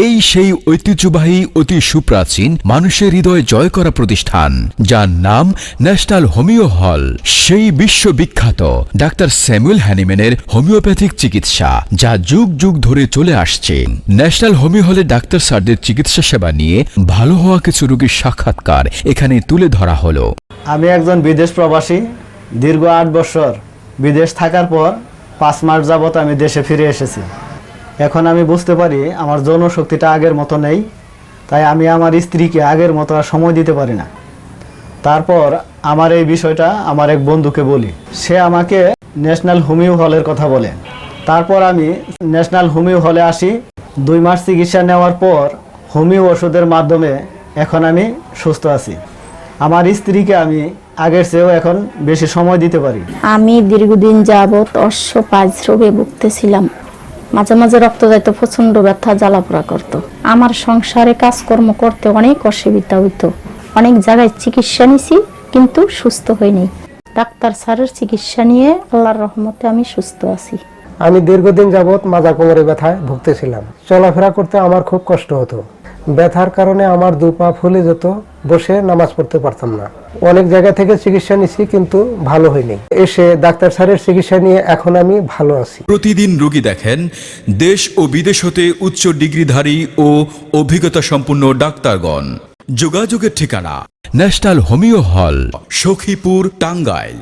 এই সেই ঐতিহ্যবাহী অতি সুপ্রাচীন মানুষের হৃদয় জয় করা প্রতিষ্ঠান, যার নাম ন্যাশনাল হোমিও হল। সেই বিশ্ববিখ্যাত ডাক্তার স্যামুয়েল হ্যানিম্যানের হোমিওপ্যাথিক চিকিৎসা, যা যুগ যুগ ধরে চলে আসছে। ন্যাশনাল হোমিও হলে ডাক্তার স্যারদের চিকিৎসা সেবা নিয়ে ভালো হওয়া কিছু রোগীর সাক্ষাৎকার এখানে তুলে ধরা হলো। আমি একজন বিদেশ প্রবাসী। দীর্ঘ 8 বছর বিদেশ থাকার পর 5 মাস যাবত আমি দেশে ফিরে এসেছি। এখন আমি বুঝতে পারি আমার জনশক্তিটা আগের মতো নেই, তাই আমি আমার স্ত্রীকে আগের মতো আর সময় দিতে পারি না। তারপর আমার এই বিষয়টা আমার এক বন্ধুকে বলি, সে আমাকে ন্যাশনাল হোমিও হলের কথা বলে। তারপর আমি ন্যাশনাল হোমিও হলে আসি। 2 মাস চিকিৎসা নেওয়ার পর হোমিও ওষুধের মাধ্যমে এখন আমি সুস্থ আছি। আমার স্ত্রীকে আমি আগের চেয়েও এখন বেশি সময় দিতে পারি। আমি দীর্ঘদিন যাবৎ অশ্বপাইজ রোগে ভুগতেছিলাম। মাঝে মাঝে রক্ত যাইতো, প্রচন্ড ব্যথা জ্বালাপোড়া করতো। আমার সংসারে কাজকর্ম করতে অনেক অসুবিধা হইতো। অনেক জায়গায় চিকিৎসা নিছি, কিন্তু সুস্থ হইনি। ডাক্তার স্যারের চিকিৎসা নিয়ে আল্লাহর রহমতে আমি সুস্থ আছি। আমি দীর্ঘদিন যাবৎ মাজা কোমরে ব্যথায় ভুগতেছিলাম। চলাফেরা করতে আমার খুব কষ্ট হতো। ব্যথার কারণে আমার 2 পা ফুলে যেত, বসে নামাজ পড়তে পারতাম না। অনেক জায়গা থেকে চিকিৎসা নিছি, কিন্তু ভালো হয়নি। এসে ডাক্তার স্যারের চিকিৎসা নিয়ে এখন আমি ভালো আছি। প্রতিদিন রোগী দেখেন দেশ ও বিদেশ হতে উচ্চ ডিগ্রিধারী ও অভিজ্ঞতা সম্পন্ন ডাক্তারগণ। যোগাযোগের ঠিকানা ন্যাশনাল হোমিও হল, সখীপুর, টাঙ্গাইল।